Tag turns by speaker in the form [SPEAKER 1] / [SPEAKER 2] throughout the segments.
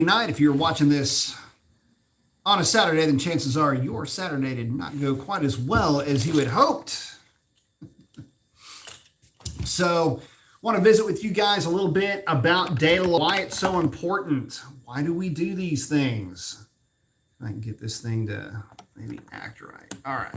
[SPEAKER 1] night. If you're watching this on a Saturday, then chances are your Saturday did not go quite as well as you had hoped. So want to visit with you guys a little bit about data, why it's so important. Why do we do these things? I can get this thing to maybe act right. All right.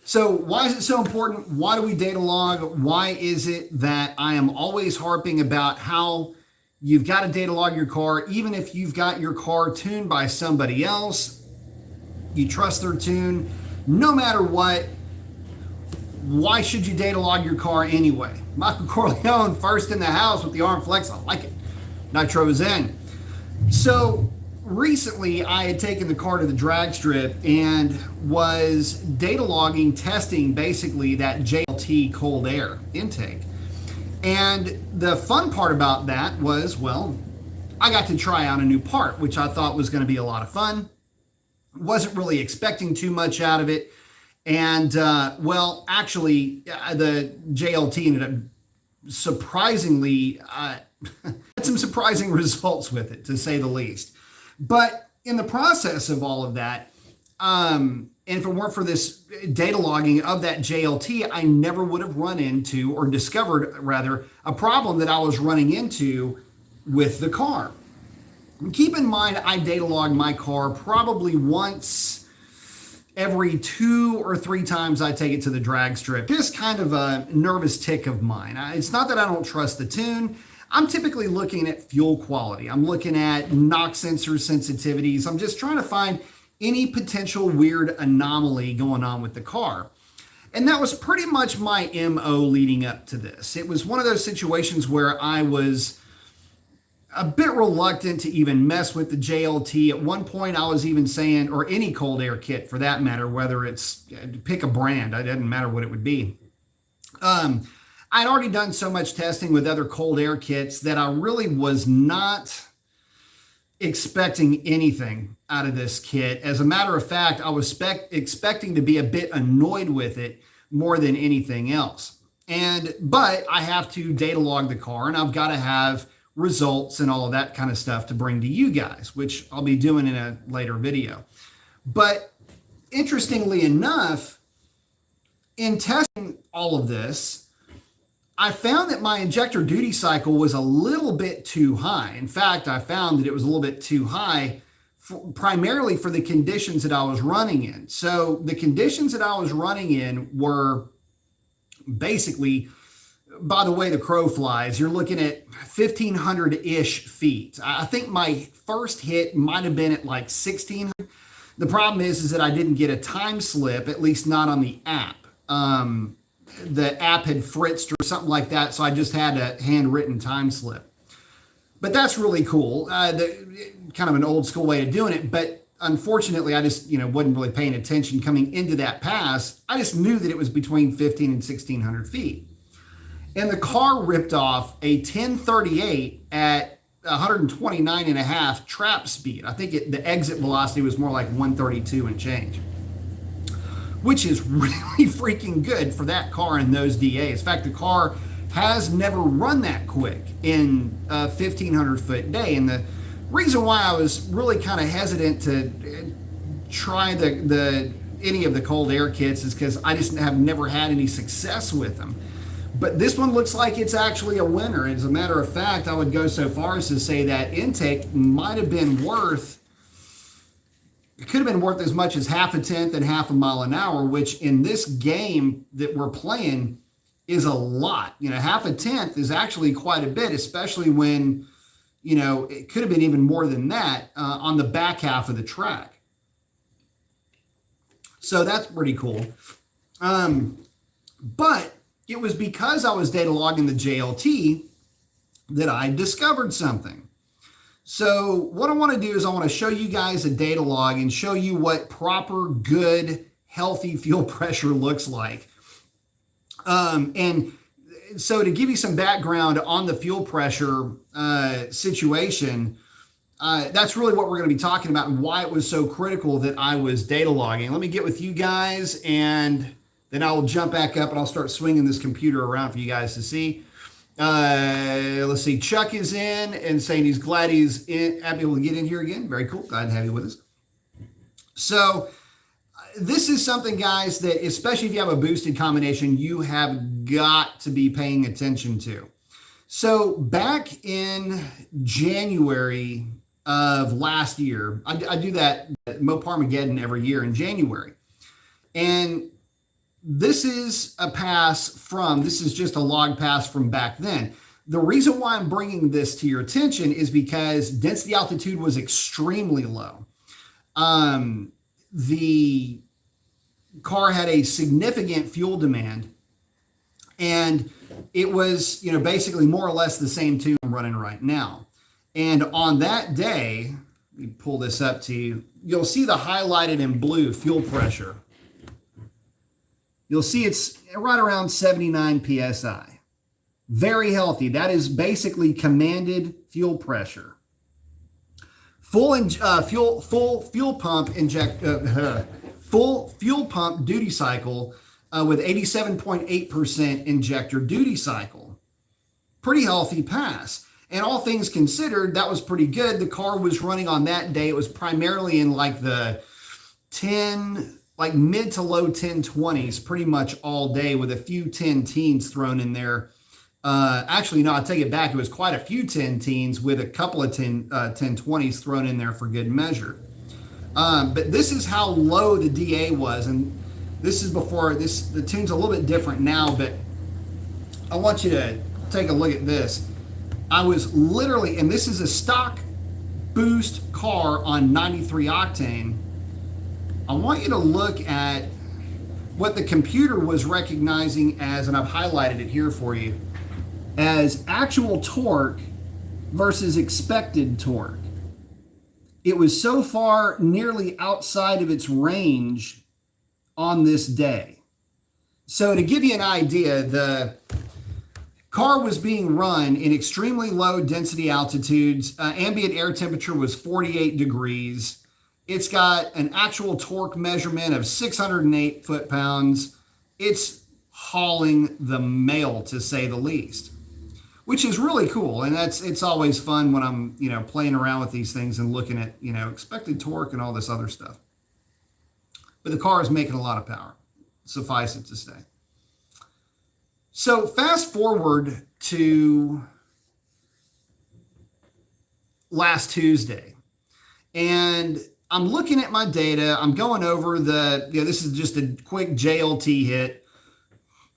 [SPEAKER 1] So why is it so important? Why do we data log? Why is it that I am always harping about how you've got to data log your car, even if you've got your car tuned by somebody else, you trust their tune, no matter what, why should you data log your car anyway? Michael Corleone, first in the house with the arm flex, I like it. Nitro is in. So recently I had taken the car to the drag strip and was data logging, testing basically that JLT cold air intake. And the fun part about that was, well, I got to try out a new part, which I thought was going to be a lot of fun. Wasn't really expecting too much out of it. And, well, actually, the JLT ended up surprisingly, had some surprising results with it, to say the least. But in the process of all of that, and if it weren't for this data logging of that JLT, I never would have run into, or discovered rather, a problem that I was running into with the car. And keep in mind, I data log my car probably once every 2 or 3 times I take it to the drag strip. Just kind of a nervous tick of mine. It's not that I don't trust the tune. I'm typically looking at fuel quality. I'm looking at NOx sensor sensitivities. I'm just trying to find any potential weird anomaly going on with the car. And that was pretty much my MO leading up to this. It was one of those situations where I was a bit reluctant to even mess with the JLT. At one point I was even saying, or any cold air kit for that matter, whether it's, pick a brand, it doesn't matter what it would be. I'd already done so much testing with other cold air kits that I really was not expecting anything out of this kit. As a matter of fact, I was expecting to be a bit annoyed with it more than anything else. But I have to data log the car, and I've got to have results and all of that kind of stuff to bring to you guys, which I'll be doing in a later video. But interestingly enough, in testing all of this, I found that my injector duty cycle was a little bit too high. In fact, I found that it was a little bit too high primarily for the conditions that I was running in. So the conditions that I was running in were basically, by the way the crow flies, you're looking at 1,500-ish feet. I think my first hit might have been at like 1,600. The problem is that I didn't get a time slip, at least not on the app. The app had fritzed or something like that, so I just had a handwritten time slip. But that's really cool. Kind of an old school way of doing it, but unfortunately I just wasn't really paying attention coming into that pass. I just knew that it was between 1,500 and 1,600 feet. And the car ripped off a 1038 at 129.5 trap speed. I think the exit velocity was more like 132 and change, which is really freaking good for that car in those DAs. In fact, the car has never run that quick in a 1,500 foot day. And the reason why I was really kind of hesitant to try any of the cold air kits is because I just have never had any success with them. But this one looks like it's actually a winner. As a matter of fact, I would go so far as to say that intake might have been worth, it could have been worth as much as half a tenth and half a mile an hour, which in this game that we're playing is a lot. Half a tenth is actually quite a bit, especially when, it could have been even more than that on the back half of the track. So that's pretty cool. But it was because I was data logging the JLT that I discovered something. So what I want to do is I want to show you guys a data log and show you what proper, good, healthy fuel pressure looks like. And so to give you some background on the fuel pressure situation, that's really what we're going to be talking about and why it was so critical that I was data logging. Let me get with you guys, and then I will jump back up and I'll start swinging this computer around for you guys to see. Let's see. Chuck is in and saying he's glad he's able to get in here again. Very cool. Glad to have you with us. So this is something, guys, that especially if you have a boosted combination, you have got to be paying attention to. So back in January of last year, I do that Mopar every year in January. And this is just a log pass from back then. The reason why I'm bringing this to your attention is because density altitude was extremely low. The car had a significant fuel demand, and it was, basically more or less the same tune I'm running right now. And on that day, let me pull this up to you. You'll see the highlighted in blue fuel pressure. You'll see it's right around 79 PSI. Very healthy. That is basically commanded fuel pressure. Full fuel pump duty cycle with 87.8% injector duty cycle. Pretty healthy pass. And all things considered, that was pretty good. The car was running on that day. It was primarily in like the mid to low 1020s pretty much all day, with a few 10 teens thrown in there. Actually, no, I'll take it back. It was quite a few 10 teens with a couple of 1020s thrown in there for good measure. But this is how low the DA was. And this is before this, the tune's a little bit different now, but I want you to take a look at this. I was literally, and this is a stock boost car on 93 octane. I want you to look at what the computer was recognizing as, and I've highlighted it here for you, as actual torque versus expected torque. It was so far nearly outside of its range on this day. So to give you an idea, the car was being run in extremely low density altitudes. Ambient air temperature was 48 degrees. It's got an actual torque measurement of 608 foot-pounds. It's hauling the mail, to say the least, which is really cool. And it's always fun when I'm, playing around with these things and looking at, expected torque and all this other stuff. But the car is making a lot of power, suffice it to say. So fast forward to last Tuesday, and I'm looking at my data. I'm going over this is just a quick JLT hit.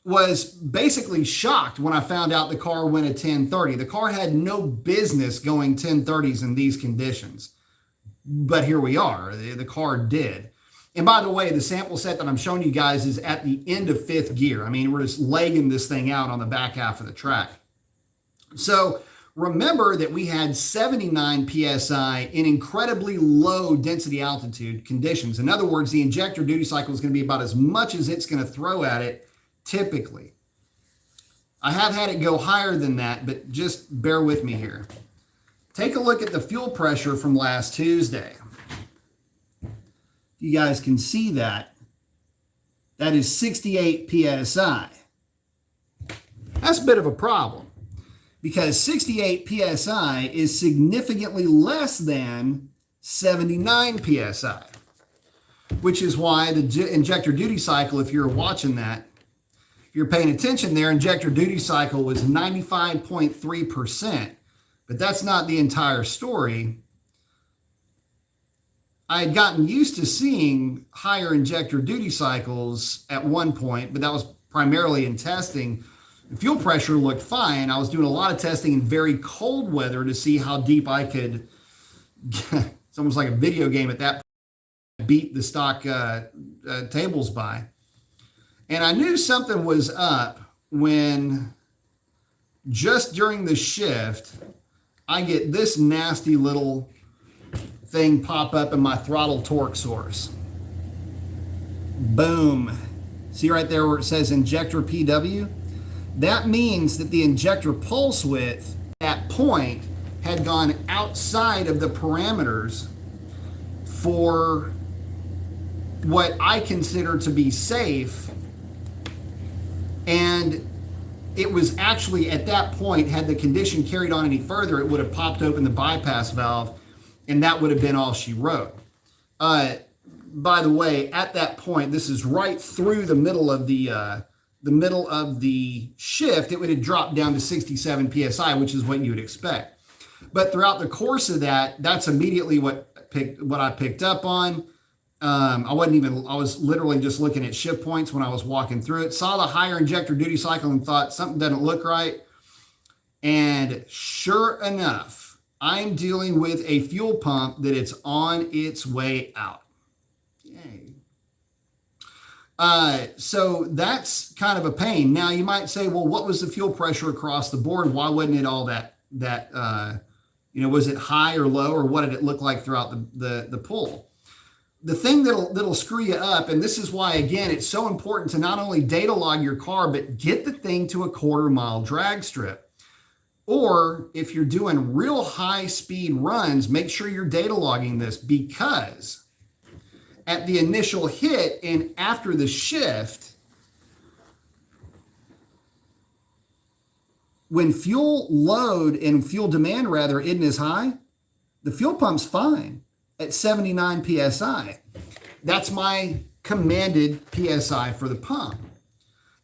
[SPEAKER 1] Was basically shocked when I found out the car went at 1030. The car had no business going 1030s in these conditions. But here we are. The car did. And by the way, the sample set that I'm showing you guys is at the end of fifth gear. I mean, we're just legging this thing out on the back half of the track. So remember that we had 79 PSI in incredibly low density altitude conditions. In other words, the injector duty cycle is going to be about as much as it's going to throw at it typically. I have had it go higher than that, but just bear with me here. Take a look at the fuel pressure from last Tuesday. You guys can see that. That is 68 PSI. That's a bit of a problem, because 68 PSI is significantly less than 79 PSI, which is why the injector duty cycle, if you're watching that, if you're paying attention there, injector duty cycle was 95.3%, but that's not the entire story. I had gotten used to seeing higher injector duty cycles at one point, but that was primarily in testing. The fuel pressure looked fine. I was doing a lot of testing in very cold weather to see how deep I could, it's almost like a video game at that point, beat the stock tables by. And I knew something was up when just during the shift, I get this nasty little thing pop up in my throttle torque source. Boom. See right there where it says injector PW? That means that the injector pulse width at that point had gone outside of the parameters for what I consider to be safe. And it was actually at that point, had the condition carried on any further, it would have popped open the bypass valve, and that would have been all she wrote. By the way, at that point, this is right through the middle of the shift, it would have dropped down to 67 psi, which is what you would expect. But throughout the course of that, that's immediately what I picked up on. I was literally just looking at shift points when I was walking through it, saw the higher injector duty cycle and thought something doesn't look right. And sure enough, I'm dealing with a fuel pump that it's on its way out. Yay. So that's kind of a pain. Now you might say, well, what was the fuel pressure across the board? Why wasn't it all that was it high or low, or what did it look like throughout the pull? The thing that'll screw you up, and this is why, again, it's so important to not only data log your car, but get the thing to a 1/4 mile drag strip. Or if you're doing real high speed runs, make sure you're data logging this, because at the initial hit and after the shift, when fuel load and fuel demand rather isn't as high, the fuel pump's fine at 79 psi. That's my commanded psi for the pump.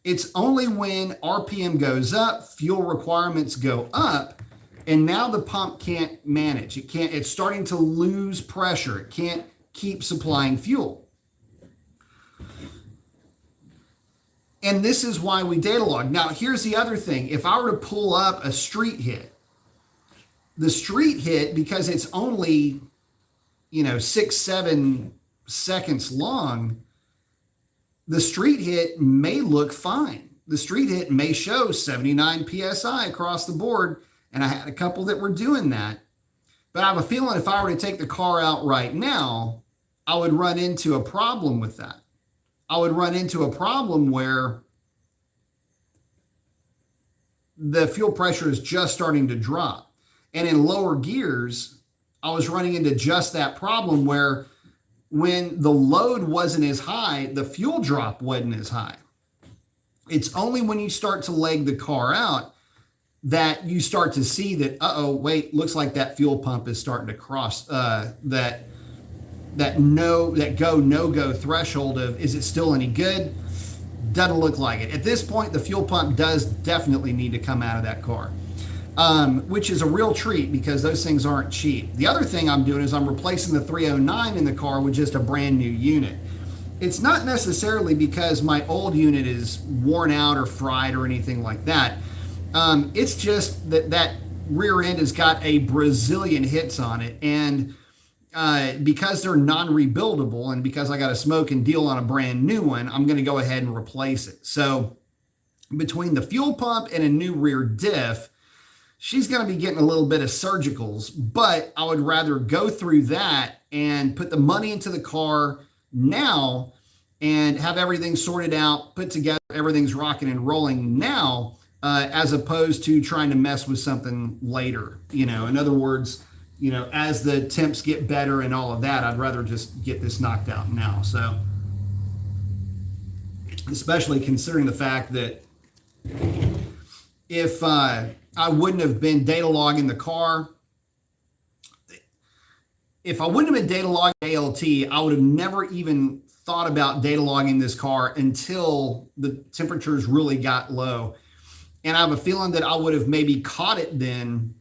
[SPEAKER 1] It's only when RPM goes up, fuel requirements go up, and now the pump can't manage. It's starting to lose pressure. It can't keep supplying fuel. And this is why we data log. Now, here's the other thing. If I were to pull up a street hit, the street hit, because it's only 6-7 seconds long, the street hit may look fine. The street hit may show 79 psi across the board, and I had a couple that were doing that. But I have a feeling if I were to take the car out right now, I would run into a problem with that. I would run into a problem where the fuel pressure is just starting to drop. And in lower gears, I was running into just that problem where when the load wasn't as high, the fuel drop wasn't as high. It's only when you start to leg the car out that you start to see that, wait, looks like that fuel pump is starting to cross that no-go threshold of, is it still any good? Doesn't look like it. At this point, the fuel pump does definitely need to come out of that car. Which is a real treat because those things aren't cheap. The other thing I'm doing is I'm replacing the 309 in the car with just a brand new unit. It's not necessarily because my old unit is worn out or fried or anything like that. It's just that rear end has got a Brazilian hits on it, and because they're non-rebuildable and because I got a smoke and deal on a brand new one, I'm going to go ahead and replace it. So between the fuel pump and a new rear diff, she's going to be getting a little bit of surgicals, but I would rather go through that and put the money into the car now and have everything sorted out, put together, everything's rocking and rolling now, as opposed to trying to mess with something later. In other words, as the temps get better and all of that, I'd rather just get this knocked out now. So, especially considering the fact that if I wouldn't have been data logging the car, if I wouldn't have been data logging ALT, I would have never even thought about data logging this car until the temperatures really got low. And I have a feeling that I would have maybe caught it then,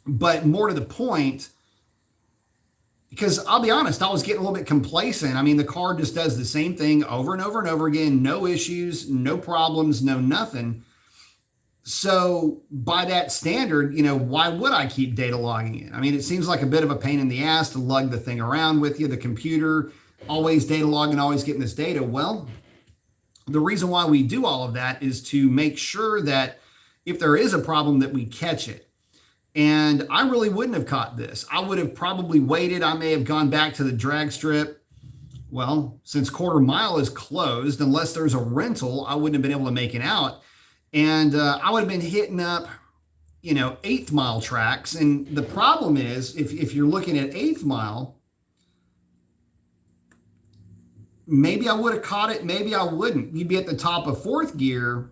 [SPEAKER 1] but more to the point, because I'll be honest, I was getting a little bit complacent. I mean, the car just does the same thing over and over and over again. No issues, no problems, no nothing. So by that standard, why would I keep data logging it? I mean, it seems like a bit of a pain in the ass to lug the thing around with you, the computer, always data logging, always getting this data. Well, the reason why we do all of that is to make sure that if there is a problem that we catch it. And I really wouldn't have caught this. I would have probably waited. I may have gone back to the drag strip. Well, since 1/4 mile is closed, unless there's a rental, I wouldn't have been able to make it out. And I would have been hitting up, 1/8 mile tracks. And the problem is, if you're looking at 1/8 mile, maybe I would have caught it, maybe I wouldn't. You'd be at the top of 4th gear,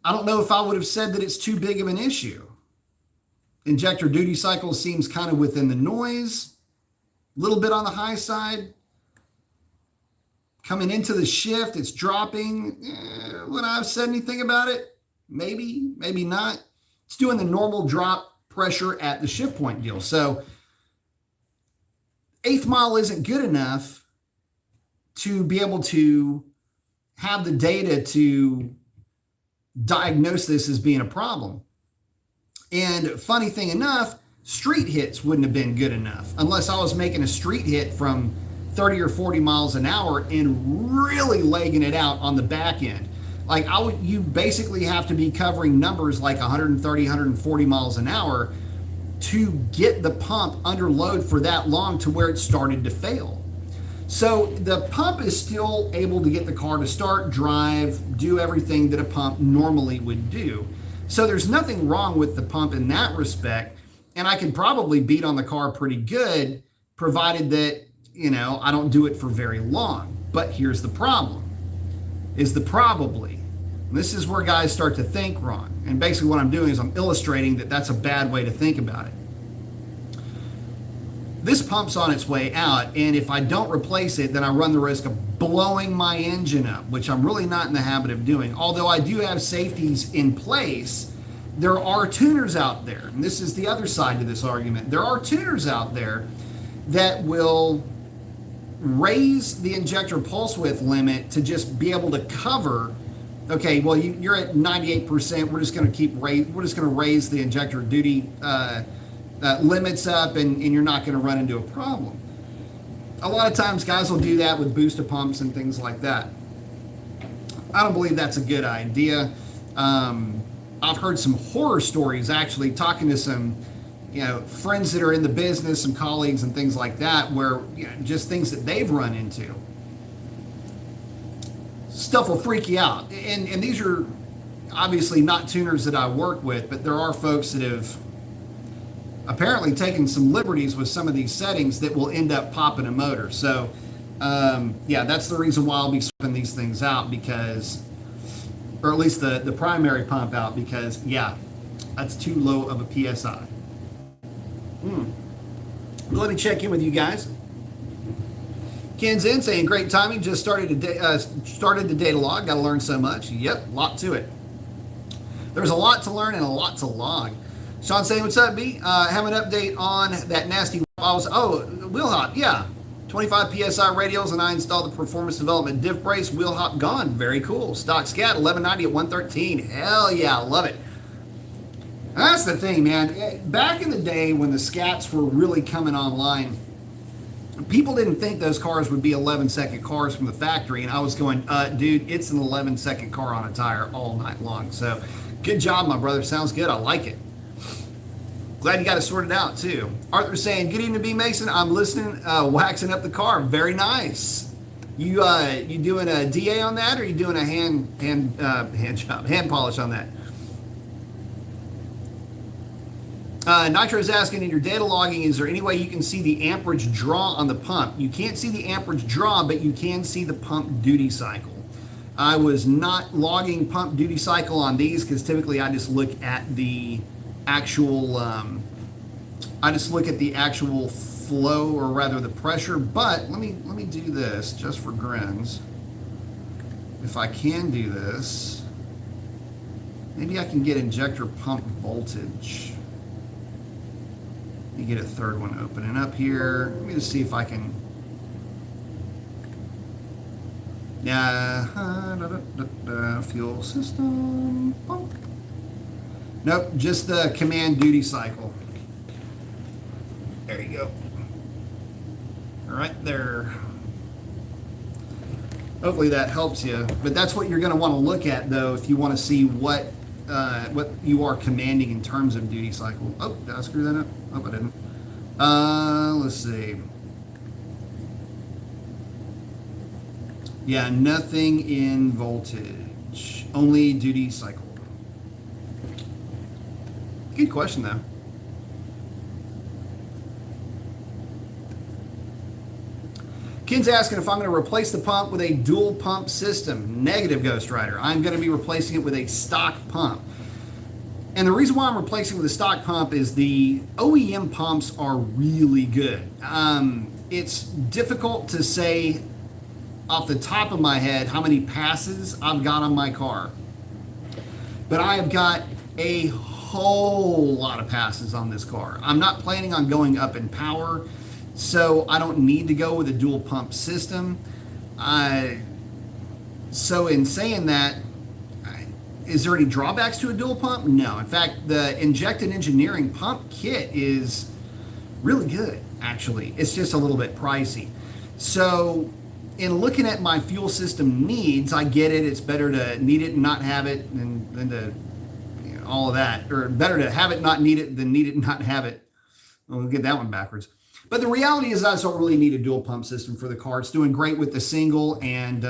[SPEAKER 1] I don't know if I would have said that it's too big of an issue. Injector duty cycle seems kind of within the noise, a little bit on the high side. Coming into the shift, it's dropping. Would I have said anything about it? Maybe, maybe not. It's doing the normal drop pressure at the shift point deal. So eighth mile isn't good enough to be able to have the data to diagnose this as being a problem. And funny thing enough, street hits wouldn't have been good enough unless I was making a street hit from 30 or 40 miles an hour and really legging it out on the back end. Like you basically have to be covering numbers like 130, 140 miles an hour to get the pump under load for that long to where it started to fail. So the pump is still able to get the car to start, drive, do everything that a pump normally would do. So there's nothing wrong with the pump in that respect. And I can probably beat on the car pretty good, provided that, I don't do it for very long. But here's the problem, is the probably. And this is where guys start to think wrong. And basically what I'm doing is I'm illustrating that that's a bad way to think about it. This pump's on its way out, and if I don't replace it, then I run the risk of blowing my engine up, which I'm really not in the habit of doing. Although I do have safeties in place, there are tuners out there, and this is the other side to this argument. There are tuners out there that will raise the injector pulse width limit to just be able to cover, okay, well, you're at 98%, we're just going to raise the injector duty limits up, and you're not going to run into a problem. A lot of times guys will do that with booster pumps and things like that. I don't believe that's a good idea. I've heard some horror stories, actually, talking to some friends that are in the business, some colleagues and things like that, where just things that they've run into. Stuff will freak you out. And these are obviously not tuners that I work with, but there are folks that have apparently taken some liberties with some of these settings that will end up popping a motor. So yeah, that's the reason why I'll be swapping these things out, because, or at least the primary pump out, because yeah, that's too low of a PSI. Let me check in with you guys. Ken's in saying, great timing, just started the data log, got to learn so much. Yep, lot to it. There's a lot to learn and a lot to log. Sean saying, what's up, B? Have an update on that nasty wheel hop. Yeah, 25 PSI radials, and I installed the performance development diff brace. Wheel hop gone. Very cool. Stock scat 1190 at 113. Hell yeah, love it. That's the thing, man. Back in the day when the scats were really coming online, people didn't think those cars would be 11-second cars from the factory, and I was going, dude, it's an 11-second car on a tire all night long. So good job, my brother. Sounds good. I like it. Glad you got it sorted out, too. Arthur's saying, good evening, B. Mason. I'm listening, waxing up the car. Very nice. You doing a DA on that, or are you doing a hand polish on that? Nitro's asking, in your data logging, is there any way you can see the amperage draw on the pump? You can't see the amperage draw, but you can see the pump duty cycle. I was not logging pump duty cycle on these because typically I just look at the actual flow, or rather the pressure. But let me do this just for grins. If I can do this, maybe I can get injector pump voltage. Let me get a third one opening up here. Let me just see if I can. Yeah, fuel system pump. Nope, just the command duty cycle. There you go. Right there. Hopefully that helps you. But that's what you're going to want to look at, though, if you want to see what you are commanding in terms of duty cycle. Oh, did I screw that up? Oh, I didn't. Let's see. Yeah, nothing in voltage. Only duty cycle. Good question, though. Ken's asking if I'm going to replace the pump with a dual pump system. Negative, Ghost Rider. I'm going to be replacing it with a stock pump. And the reason why I'm replacing with a stock pump is the OEM pumps are really good. It's difficult to say off the top of my head how many passes I've got on my car. But I have got a whole lot of passes on this car. I'm not planning on going up in power, so I don't need to go with a dual pump system. So in saying that, is there any drawbacks to a dual pump? No. In fact, the injected engineering pump kit is really good, actually. It's just a little bit pricey. So in looking at my fuel system needs, I get it. It's better to need it and not have it than to, all of that. Or better to have it, not need it, than need it and not have it. Well, we'll get that one backwards. But the reality is I just don't really need a dual pump system for the car. It's doing great with the single. And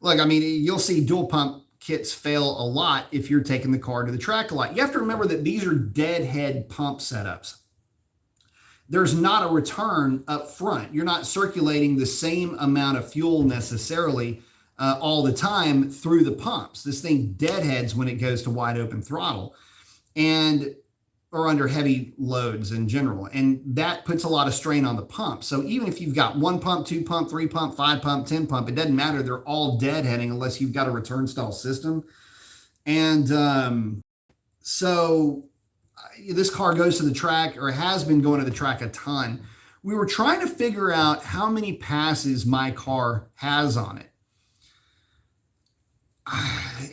[SPEAKER 1] look, I mean, you'll see dual pump kits fail a lot if you're taking the car to the track a lot. You have to remember that these are deadhead pump setups. There's not a return up front. You're not circulating the same amount of fuel necessarily all the time through the pumps. This thing deadheads when it goes to wide open throttle or under heavy loads in general. And that puts a lot of strain on the pump. So even if you've got 1 pump, 2 pump, 3 pump, 5 pump, 10 pump, it doesn't matter. They're all deadheading unless you've got a return style system. And so this car goes to the track, or has been going to the track a ton. We were trying to figure out how many passes my car has on it.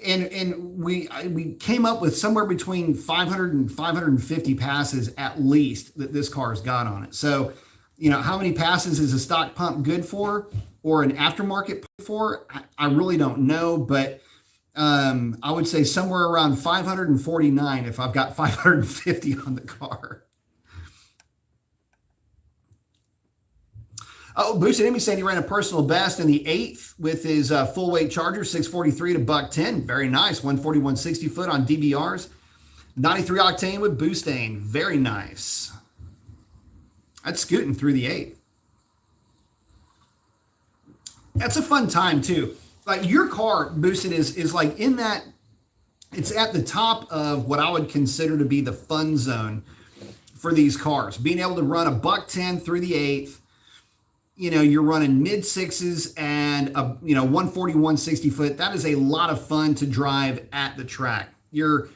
[SPEAKER 1] And we came up with somewhere between 500 and 550 passes at least that this car's got on it. So, how many passes is a stock pump good for, or an aftermarket pump for? I really don't know, but I would say somewhere around 549 if I've got 550 on the car. Oh, Boosted Emmy saying he ran a personal best in the 8th with his full weight Charger, 643 to $110. Very nice. 141 60 foot on DBRs. 93 octane with Boostain. Very nice. That's scooting through the 8th. That's a fun time too. Like your car, Boosted, is like in that, it's at the top of what I would consider to be the fun zone for these cars. Being able to run a $110 through the 8th. You're running mid sixes and a 141 60 foot. That is a lot of fun to drive at the track. You're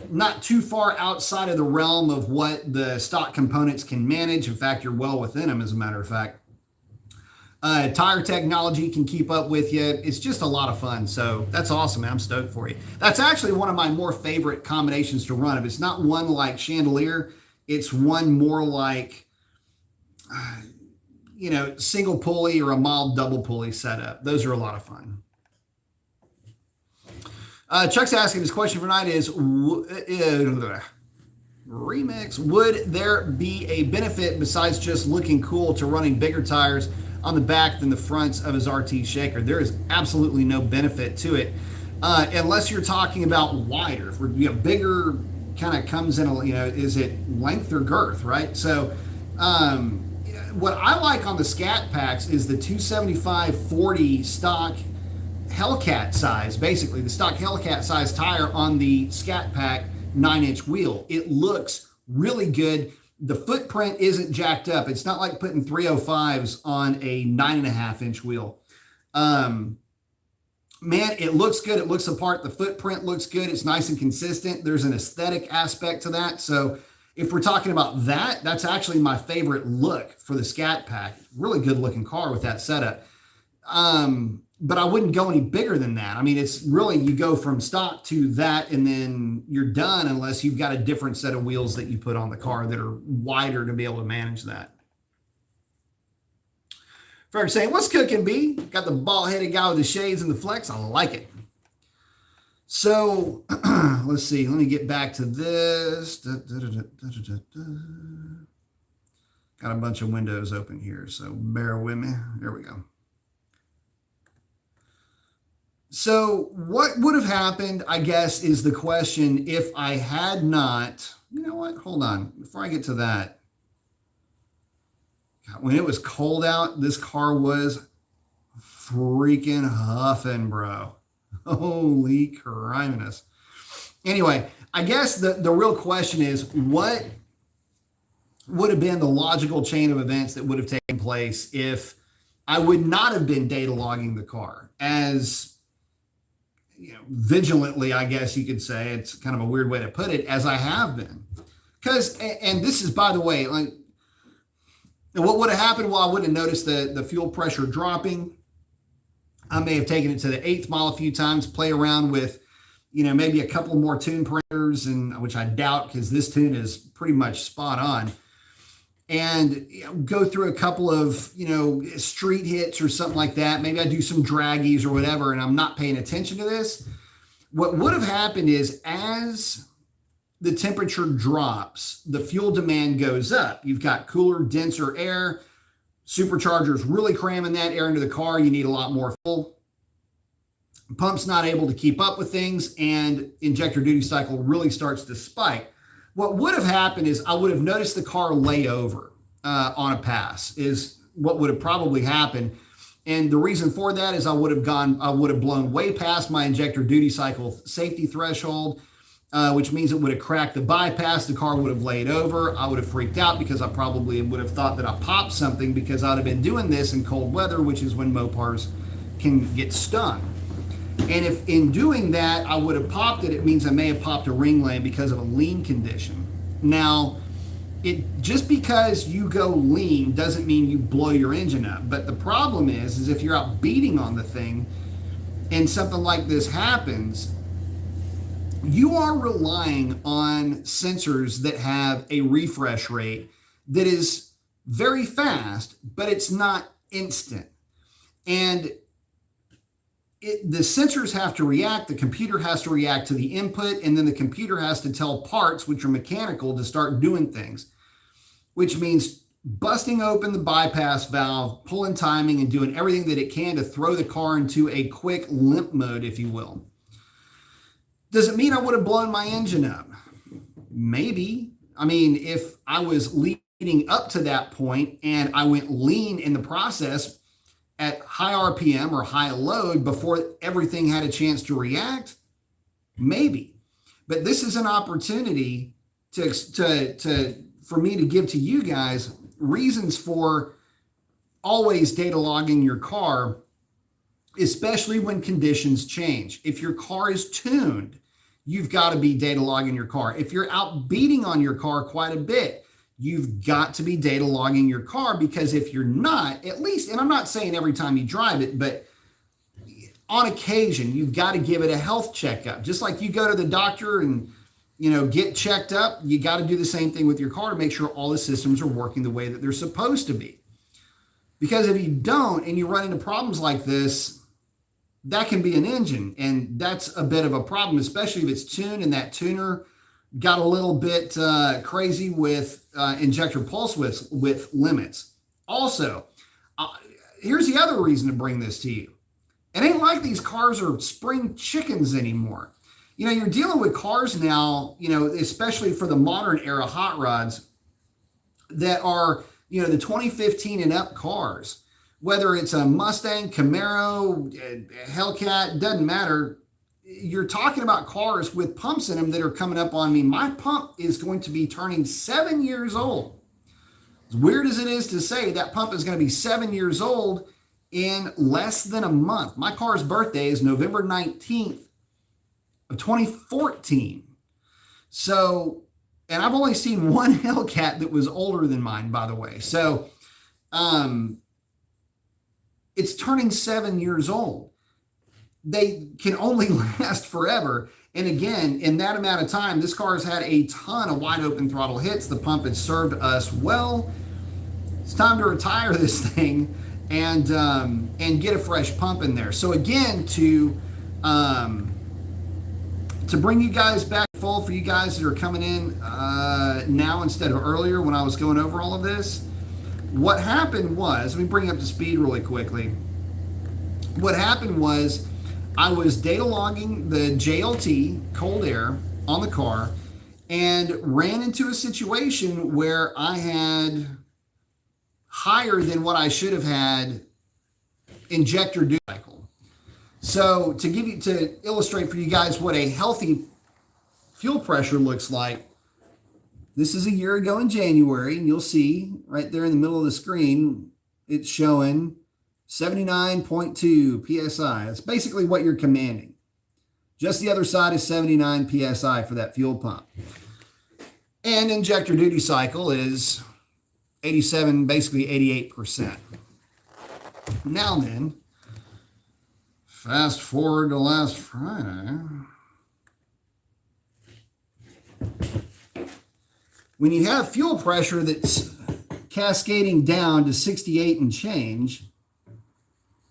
[SPEAKER 1] not too far outside of the realm of what the stock components can manage. In fact, you're well within them, as a matter of fact. Tire technology can keep up with you. It's just a lot of fun. So that's awesome, man. I'm stoked for you. That's actually one of my more favorite combinations to run. If it's not one like Chandelier, it's one more like single pulley or a mild double pulley setup. Those are a lot of fun. Chuck's asking, his question for tonight is, remix, would there be a benefit besides just looking cool to running bigger tires on the back than the fronts of his RT Shaker? There is absolutely no benefit to it, unless you're talking about wider. If bigger kind of comes in, is it length or girth, right? So, what I like on the Scat Packs is the 275/40 stock Hellcat size, basically the stock Hellcat size tire on the Scat Pack 9-inch wheel. It looks really good. The footprint isn't jacked up. It's not like putting 305s on a 9.5-inch wheel. Man, it looks good. It looks apart. The footprint looks good. It's nice and consistent. There's an aesthetic aspect to that. So if we're talking about that, that's actually my favorite look for the Scat Pack. Really good looking car with that setup. But I wouldn't go any bigger than that. I mean, it's really, you go from stock to that and then you're done, unless you've got a different set of wheels that you put on the car that are wider to be able to manage that. Ferg saying, what's cooking, B? Got the bald-headed guy with the shades and the flex. I like it. So let's see. Let me get back to this. Got a bunch of windows open here, so bear with me. There we go. So what would have happened, I guess, is the question if I had not, you know what? Hold on. Before I get to that. when it was cold out, this car was freaking huffing, bro. Holy criminous. Anyway, I guess the real question is, what would have been the logical chain of events that would have taken place if I would not have been data logging the car as, you know, vigilantly, I guess you could say. It's kind of a weird way to put it, as I have been. Because, and this is, by the way, like, what would have happened? Well, I would have noticed the fuel pressure dropping. I may have taken it to the 8th mile a few times, play around with, you know, maybe a couple more tune parameters, and which I doubt, because this tune is pretty much spot on. And, you know, go through a couple of, you know, street hits or something like that. Maybe I do some draggies or whatever, and I'm not paying attention to this. What would have happened is, as the temperature drops, the fuel demand goes up. You've got cooler, denser air. Supercharger's really cramming that air into the car. You need a lot more fuel. Pump's not able to keep up with things, and injector duty cycle really starts to spike. What would have happened is I would have noticed the car lay over on a pass, is what would have probably happened. And the reason for that is I would have blown way past my injector duty cycle safety threshold, which means it would have cracked the bypass. The car would have laid over. I would have freaked out because I probably would have thought that I popped something, because I'd have been doing this in cold weather, which is when Mopars can get stung. And if in doing that, I would have popped it, it means I may have popped a ring lane because of a lean condition. Now, just because you go lean doesn't mean you blow your engine up. But the problem is if you're out beating on the thing and something like this happens, you are relying on sensors that have a refresh rate that is very fast, but it's not instant. And the sensors have to react, the computer has to react to the input, and then the computer has to tell parts, which are mechanical, to start doing things, which means busting open the bypass valve, pulling timing, and doing everything that it can to throw the car into a quick limp mode, if you will. Does it mean I would have blown my engine up? Maybe. I mean, if I was leading up to that point and I went lean in the process at high RPM or high load before everything had a chance to react, maybe. But this is an opportunity for me to give to you guys reasons for always data logging your car, especially when conditions change. If your car is tuned, you've got to be data logging your car. If you're out beating on your car quite a bit, you've got to be data logging your car, because if you're not, at least, and I'm not saying every time you drive it, but on occasion, you've got to give it a health checkup. Just like you go to the doctor and, you know, get checked up, you got to do the same thing with your car to make sure all the systems are working the way that they're supposed to be. Because if you don't and you run into problems like this, that can be an engine, and that's a bit of a problem, especially if it's tuned and that tuner got a little bit crazy with injector pulse width limits. Also, here's the other reason to bring this to you. It ain't like these cars are spring chickens anymore. You know, you're dealing with cars now, you know, especially for the modern era hot rods that are, you know, the 2015 and up cars. Whether it's a Mustang, Camaro, Hellcat, doesn't matter. You're talking about cars with pumps in them that are coming up on me. My pump is going to be turning 7 years old. As weird as it is to say, that pump is going to be 7 years old in less than a month. My car's birthday is November 19th of 2014. So, and I've only seen one Hellcat that was older than mine, by the way. So, it's turning 7 years old. They can only last forever. And again, in that amount of time, this car has had a ton of wide open throttle hits. The pump has served us well. It's time to retire this thing and get a fresh pump in there. So again, to bring you guys back full, for you guys that are coming in now instead of earlier when I was going over all of this, what happened was, let me bring you up to speed really quickly. What happened was, I was data logging the JLT cold air on the car and ran into a situation where I had higher than what I should have had injector duty cycle. So to illustrate for you guys what a healthy fuel pressure looks like, this is a year ago in January, and you'll see right there in the middle of the screen, it's showing 79.2 PSI. That's basically what you're commanding. Just the other side is 79 PSI for that fuel pump. And injector duty cycle is 87, basically 88%. Now then, fast forward to last Friday. When you have fuel pressure that's cascading down to 68 and change,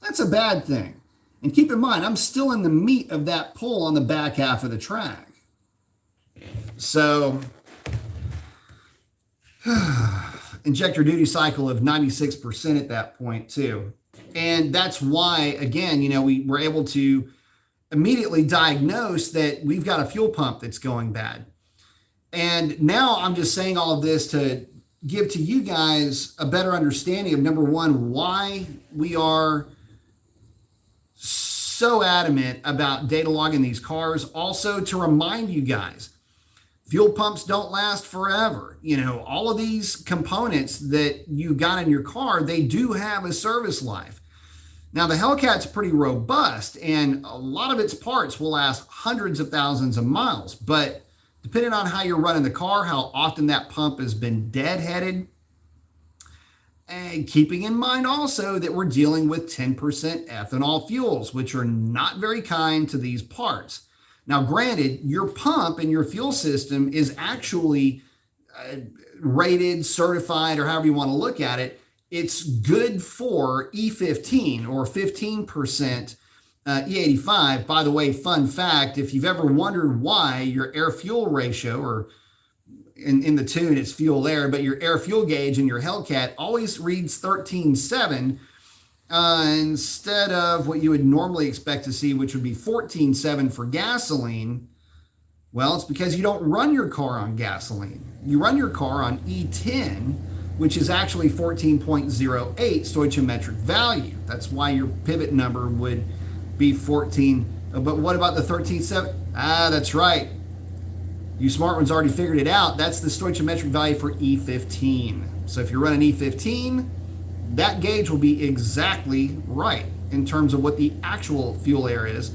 [SPEAKER 1] that's a bad thing. And keep in mind, I'm still in the meat of that pull on the back half of the track. So, injector duty cycle of 96% at that point too. And that's why, again, we were able to immediately diagnose that we've got a fuel pump that's going bad. And now I'm just saying all of this to give to you guys a better understanding of, number one, why we are so adamant about data logging these cars. Also to remind you guys, fuel pumps don't last forever. All of these components that you got in your car, they do have a service life. Now, the Hellcat's pretty robust, and a lot of its parts will last hundreds of thousands of miles. But depending on how you're running the car, how often that pump has been deadheaded, and keeping in mind also that we're dealing with 10% ethanol fuels, which are not very kind to these parts. Now, granted, your pump and your fuel system is actually rated, certified, or however you want to look at it. It's good for E15 or 15% E85. By the way, fun fact, if you've ever wondered why your air-fuel ratio, or in the tune it's fuel-air, but your air-fuel gauge in your Hellcat always reads 13.7 instead of what you would normally expect to see, which would be 14.7 for gasoline, well, it's because you don't run your car on gasoline. You run your car on E10, which is actually 14.08 stoichiometric value. That's why your pivot number would be 14. But what about the 13.7? That's right. You smart ones already figured it out. That's the stoichiometric value for E15. So if you're running E15, that gauge will be exactly right in terms of what the actual fuel air is.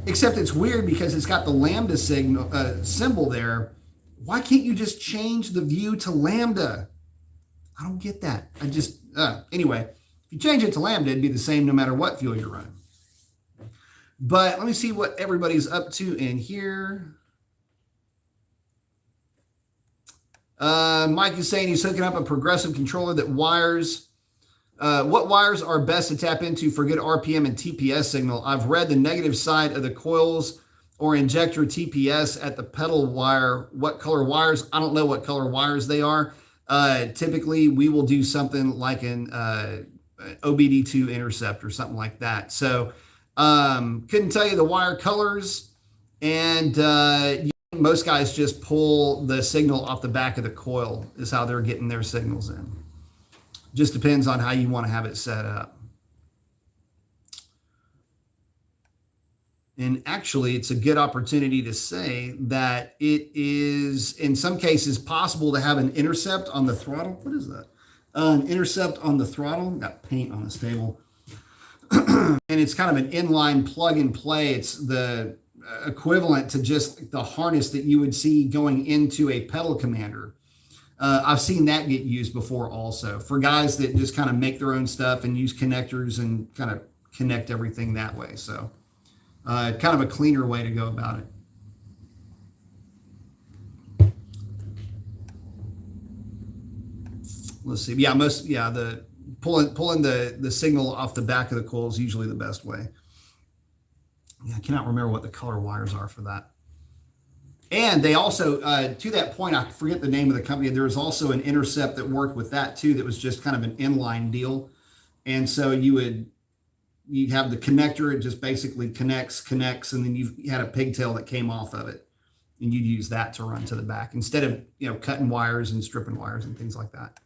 [SPEAKER 1] Except it's weird because it's got the lambda symbol there. Why can't you just change the view to lambda? I don't get that. Anyway, if you change it to lambda, it'd be the same no matter what fuel you're running. But let me see what everybody's up to in here. Mike is saying he's hooking up a progressive controller that wires. What wires are best to tap into for good RPM and TPS signal? I've read the negative side of the coils or injector TPS at the pedal wire. What color wires? I don't know what color wires they are. Typically, we will do something like an OBD2 intercept or something like that. So couldn't tell you the wire colors. And most guys just pull the signal off the back of the coil is how they're getting their signals in. Just depends on how you want to have it set up. And actually, it's a good opportunity to say that it is, in some cases, possible to have an intercept on the throttle. What is that? An intercept on the throttle. Got paint on this table. And it's kind of an inline plug and play. It's the equivalent to just the harness that you would see going into a pedal commander. I've seen that get used before also for guys that just kind of make their own stuff and use connectors and kind of connect everything that way. So kind of a cleaner way to go about it. Let's see. Yeah, the pulling the signal off the back of the coil is usually the best way. Yeah, I cannot remember what the color wires are for that. And they also, to that point, I forget the name of the company. There was also an intercept that worked with that too. That was just kind of an inline deal. And so you'd have the connector. It just basically connects, and then you had a pigtail that came off of it, and you'd use that to run to the back instead of cutting wires and stripping wires and things like that.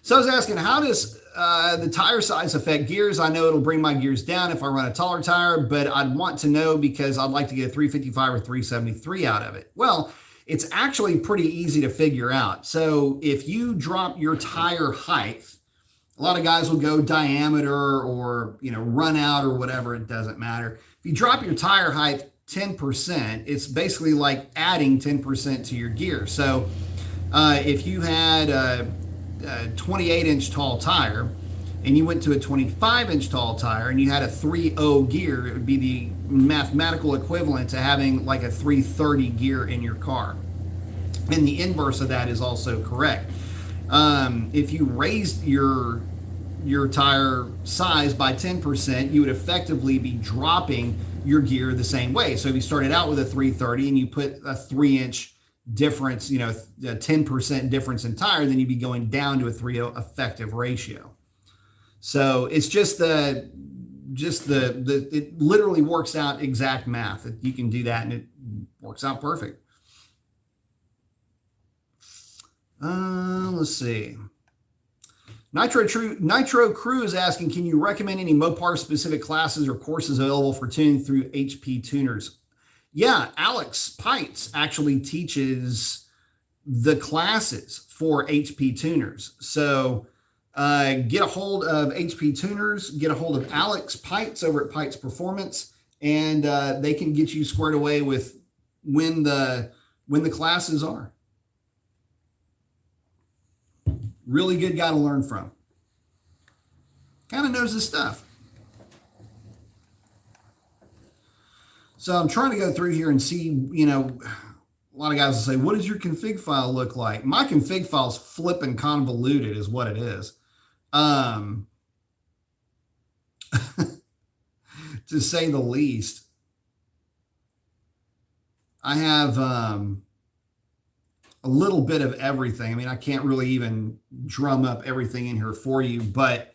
[SPEAKER 1] So I was asking, how does the tire size affect gears? I know it'll bring my gears down if I run a taller tire, but I'd want to know because I'd like to get a 355 or 373 out of it. Well, it's actually pretty easy to figure out. So if you drop your tire height, a lot of guys will go diameter or, run out or whatever. It doesn't matter. If you drop your tire height 10%, it's basically like adding 10% to your gear. So if you had a 28-inch tall tire and you went to a 25-inch tall tire and you had a 3.0 gear, it would be the mathematical equivalent to having like a 330 gear in your car. And the inverse of that is also correct. If you raised your tire size by 10%, you would effectively be dropping your gear the same way. So if you started out with a 330 and you put a 3-inch difference, a 10% difference in tire, then you'd be going down to a 3.0 effective ratio. So it's just it literally works out exact math. You can do that and it works out perfect. Let's see. Nitro Crew is asking, can you recommend any Mopar specific classes or courses available for tuning through HP tuners? Yeah, Alex Pites actually teaches the classes for HP tuners. So get a hold of HP tuners, get a hold of Alex Pites over at Pites Performance, and they can get you squared away with when the classes are. Really good guy to learn from. Kind of knows his stuff. So I'm trying to go through here and see, a lot of guys will say, what does your config file look like? My config file is flipping convoluted is what it is. To say the least. I have a little bit of everything. I mean, I can't really even drum up everything in here for you, but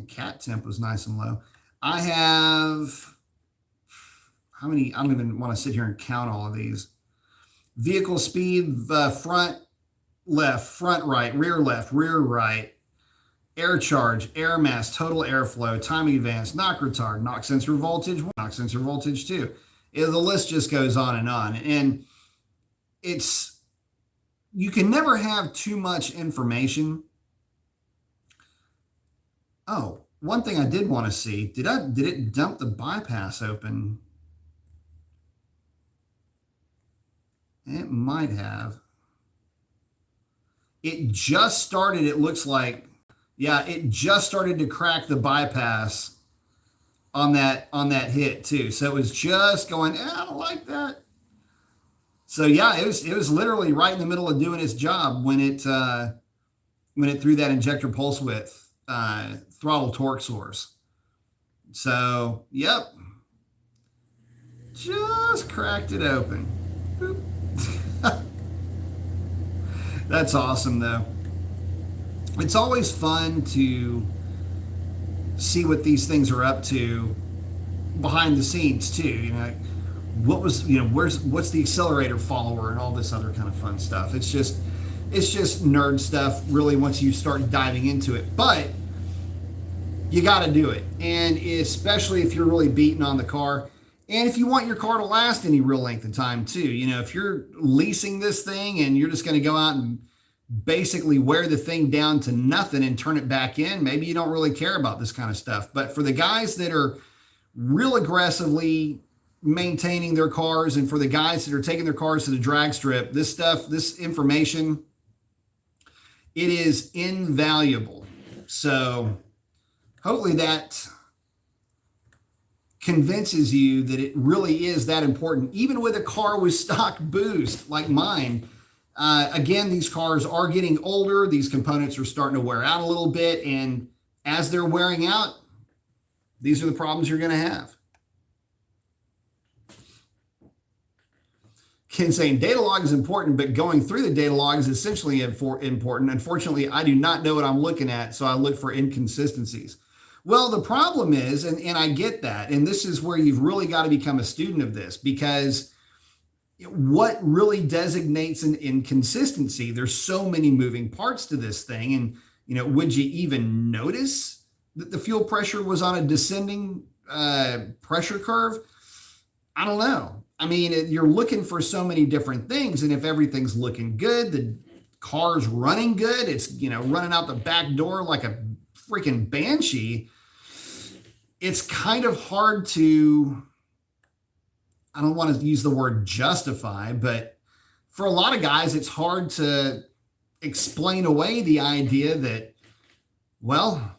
[SPEAKER 1] cat temp was nice and low. I have, how many? I don't even want to sit here and count all of these. Vehicle speed, front left, front right, rear left, rear right, air charge, air mass, total airflow, timing advance, knock retard, knock sensor voltage 1, knock sensor voltage 2. The list just goes on. And you can never have too much information. Oh, one thing I did want to see, did it dump the bypass open? It might have. It just started, it looks like, yeah, it just started to crack the bypass on that hit too. So it was just going, I don't like that. So yeah, it was literally right in the middle of doing its job when it threw that injector pulse width throttle torque source. So yep, just cracked it open. That's awesome though. It's always fun to see what these things are up to behind the scenes too. What's the accelerator follower and all this other kind of fun stuff. It's just nerd stuff really once you start diving into it, but you got to do it. And especially if you're really beating on the car and if you want your car to last any real length of time too. If you're leasing this thing and you're just going to go out and basically wear the thing down to nothing and turn it back in, maybe you don't really care about this kind of stuff. But for the guys that are real aggressively maintaining their cars, and for the guys that are taking their cars to the drag strip, this information, it is invaluable. So hopefully that convinces you that it really is that important, even with a car with stock boost like mine. Again, these cars are getting older. These components are starting to wear out a little bit. And as they're wearing out, these are the problems you're going to have. Ken saying data log is important, but going through the data log is essentially important. Unfortunately, I do not know what I'm looking at, so I look for inconsistencies. Well, the problem is, and I get that, and this is where you've really got to become a student of this, because what really designates an inconsistency? There's so many moving parts to this thing. And, would you even notice that the fuel pressure was on a descending pressure curve? I don't know. I mean, you're looking for so many different things. And if everything's looking good, the car's running good, it's, running out the back door like a freaking banshee, it's kind of hard to, I don't want to use the word justify, but for a lot of guys, it's hard to explain away the idea that, well,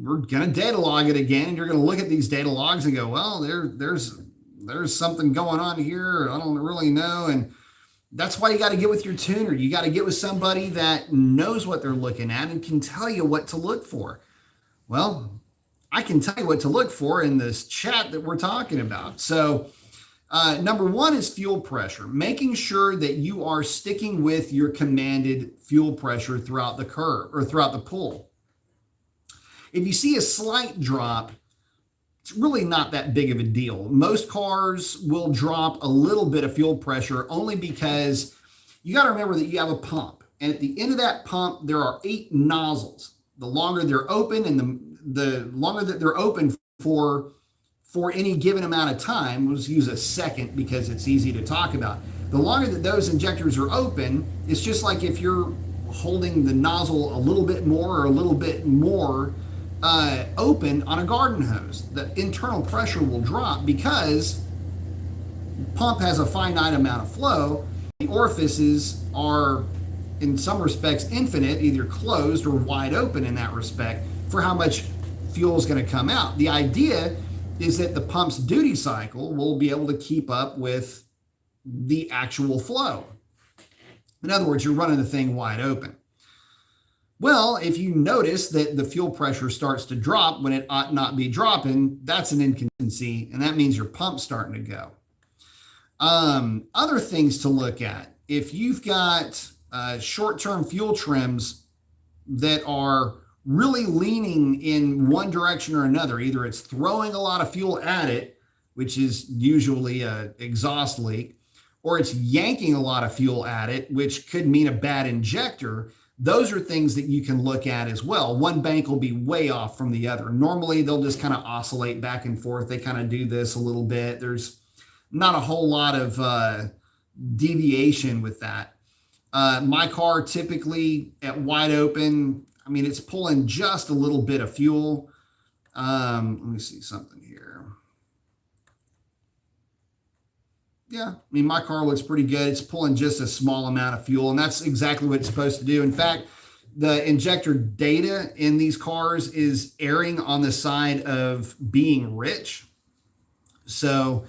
[SPEAKER 1] we're going to data log it again, and you're going to look at these data logs and go, well, there's something going on here. I don't really know. And that's why you got to get with your tuner. You got to get with somebody that knows what they're looking at and can tell you what to look for. Well, I can tell you what to look for in this chat that we're talking about. So number one is fuel pressure, making sure that you are sticking with your commanded fuel pressure throughout the curve or throughout the pull. If you see a slight drop, it's really not that big of a deal. Most cars will drop a little bit of fuel pressure only because you got to remember that you have a pump. And at the end of that pump, there are 8 nozzles. The longer they're open and the longer that they're open for any given amount of time, we'll just use a second because it's easy to talk about. The longer that those injectors are open, it's just like if you're holding the nozzle a little bit more or a little bit more open on a garden hose. The internal pressure will drop because the pump has a finite amount of flow. The orifices are, in some respects, infinite, either closed or wide open in that respect for how much fuel is going to come out. The idea is that the pump's duty cycle will be able to keep up with the actual flow. In other words, you're running the thing wide open. Well, if you notice that the fuel pressure starts to drop when it ought not be dropping, that's an inconsistency, and that means your pump's starting to go. Other things to look at. If you've got short-term fuel trims that are really leaning in one direction or another, either it's throwing a lot of fuel at it, which is usually an exhaust leak, or it's yanking a lot of fuel at it, which could mean a bad injector. Those are things that you can look at as well. One bank will be way off from the other. Normally, they'll just kind of oscillate back and forth. They kind of do this a little bit. There's not a whole lot of deviation with that. My car typically at wide open, I mean, it's pulling just a little bit of fuel. Let me see something here. Yeah, I mean, my car looks pretty good. It's pulling just a small amount of fuel, and that's exactly what it's supposed to do. In fact, the injector data in these cars is erring on the side of being rich. So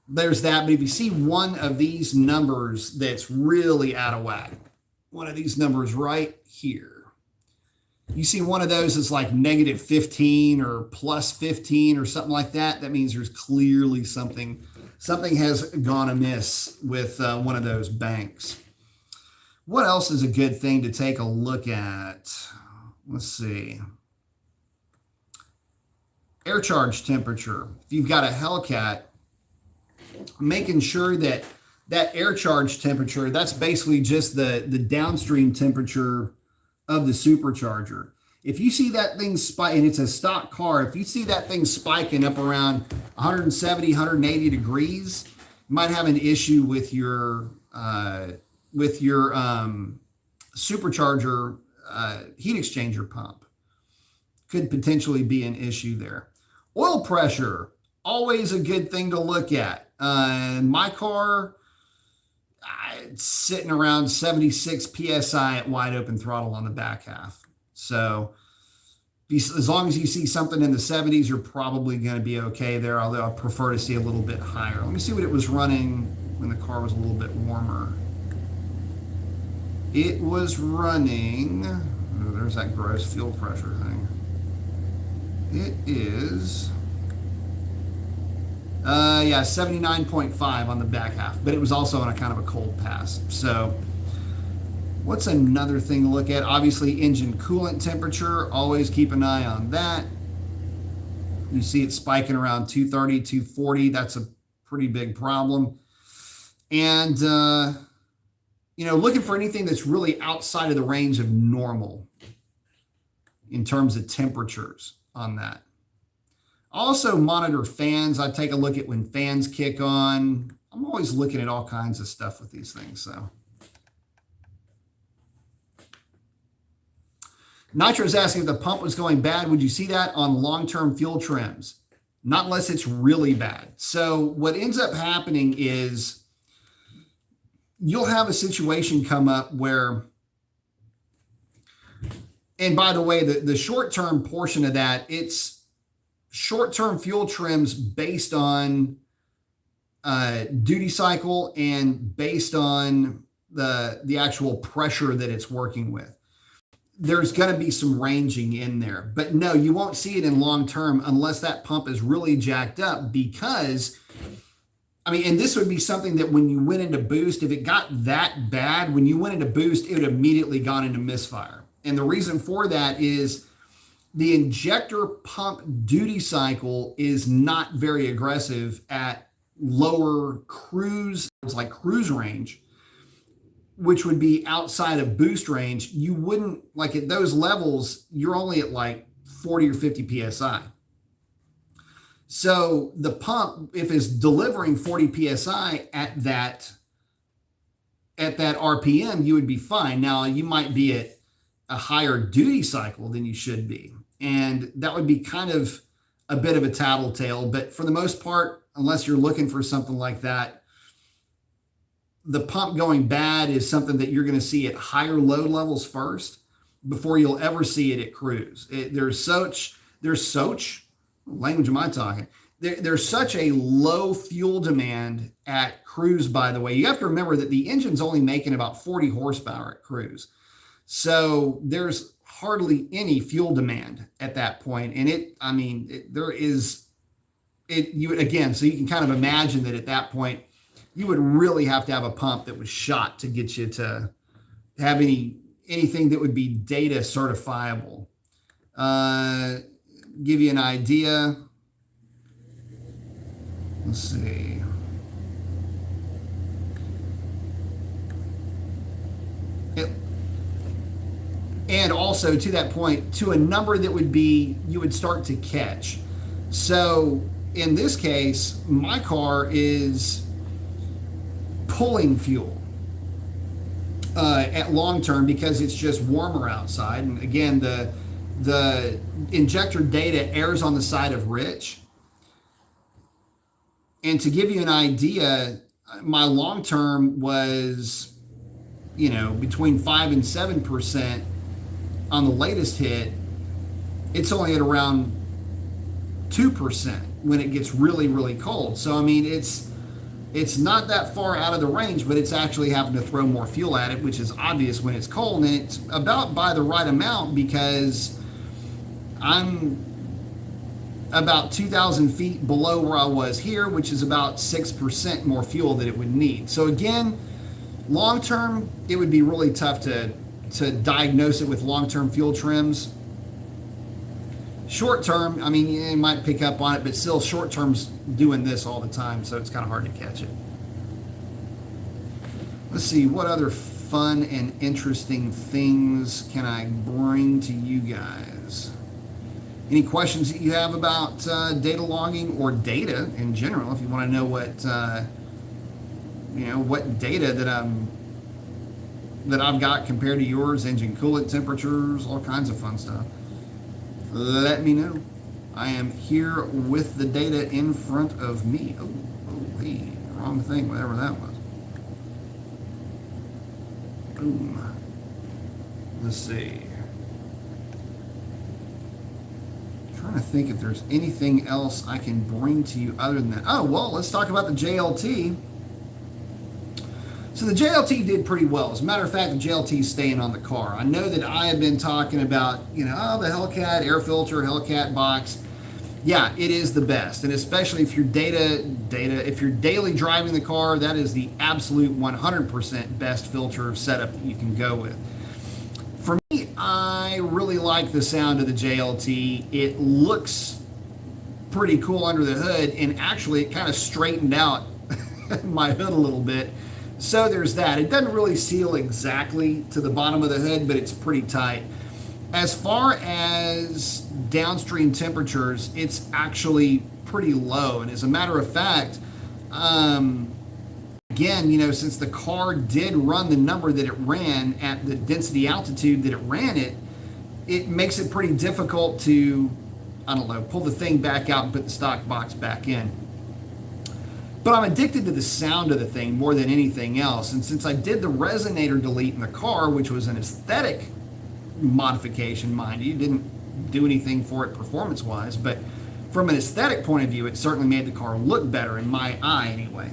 [SPEAKER 1] there's that. But if you see one of these numbers that's really out of whack, one of these numbers right here, you see one of those is like negative 15 or plus 15 or something like that. That means there's clearly something has gone amiss with one of those banks. What else is a good thing to take a look at? Let's see. Air charge temperature. If you've got a Hellcat, making sure that air charge temperature, that's basically just the downstream temperature of the supercharger. If you see that thing spike, and it's a stock car, if you see that thing spiking up around 170, 180 degrees, you might have an issue with your supercharger heat exchanger pump. Could potentially be an issue there. Oil pressure, always a good thing to look at. My car, it's sitting around 76 PSI at wide open throttle on the back half. So as long as you see something in the 70s, you're probably going to be okay there, although I prefer to see a little bit higher. Let me see what it was running when the car was a little bit warmer. It was running, oh, there's that gross fuel pressure thing. It is, 79.5 on the back half, but it was also on a kind of a cold pass. So what's another thing to look at? Obviously, engine coolant temperature. Always keep an eye on that. You see it spiking around 230, 240. That's a pretty big problem. And, looking for anything that's really outside of the range of normal in terms of temperatures on that. Also monitor fans. I take a look at when fans kick on. I'm always looking at all kinds of stuff with these things. So Nitro is asking if the pump was going bad. Would you see that on long-term fuel trims? Not unless it's really bad. So what ends up happening is you'll have a situation come up where, and by the way, the short-term portion of that, it's short-term fuel trims based on duty cycle and based on the actual pressure that it's working with. There's going to be some ranging in there, but no, you won't see it in long-term unless that pump is really jacked up, because and this would be something that when you went into boost, if it got that bad, when you went into boost, it would immediately gone into misfire. And the reason for that is the injector pump duty cycle is not very aggressive at lower cruise, like cruise range, which would be outside of boost range. You wouldn't, like at those levels, you're only at like 40 or 50 PSI. So the pump, if it's delivering 40 PSI at that RPM, you would be fine. Now you might be at a higher duty cycle than you should be. And that would be kind of a bit of a tattletale, but for the most part, unless you're looking for something like that, the pump going bad is something that you're going to see at higher load levels first before you'll ever see it at cruise. There's such, language am I talking? There's such a low fuel demand at cruise, by the way. You have to remember that the engine's only making about 40 horsepower at cruise. So there's hardly any fuel demand at that point. And so you can kind of imagine that at that point, you would really have to have a pump that was shot to get you to have anything that would be data certifiable. Give you an idea. Let's see. And also to that point, to a number that would be, you would start to catch. So in this case, my car is pulling fuel at long term because it's just warmer outside. And again, the injector data errs on the side of rich. And to give you an idea, my long term was, between 5 and 7% on the latest hit. It's only at around 2% when it gets really, really cold. So, it's not that far out of the range, but it's actually having to throw more fuel at it, which is obvious when it's cold. And it's about by the right amount because I'm about 2,000 feet below where I was here, which is about 6% more fuel that it would need. So again, long term, it would be really tough to diagnose it with long-term fuel trims. Short term, you might pick up on it, but still short term's doing this all the time, so it's kind of hard to catch it. Let's see, what other fun and interesting things can I bring to you guys? Any questions that you have about data logging or data in general? If you want to know what data that I've got compared to yours, engine coolant temperatures, all kinds of fun stuff, let me know. I am here with the data in front of me. Oh, hey, wrong thing, whatever that was. Boom. Let's see. I'm trying to think if there's anything else I can bring to you other than that. Oh, well, let's talk about the JLT. So the JLT did pretty well. As a matter of fact, the JLT is staying on the car. I know that I have been talking about, the Hellcat air filter, Hellcat box. Yeah, it is the best. And especially if you're if you're daily driving the car, that is the absolute 100% best filter setup that you can go with. For me, I really like the sound of the JLT. It looks pretty cool under the hood, and actually it kind of straightened out my hood a little bit. So there's that. It doesn't really seal exactly to the bottom of the hood, but it's pretty tight. As far as downstream temperatures, it's actually pretty low. And as a matter of fact, again, you know, since the car did run the number that it ran at the density altitude that it ran it, it makes it pretty difficult to, I don't know, pull the thing back out and put the stock box back in. But I'm addicted to the sound of the thing more than anything else. And since I did the resonator delete in the car, which was an aesthetic modification, mind you, didn't do anything for it performance-wise, but from an aesthetic point of view, it certainly made the car look better in my eye anyway.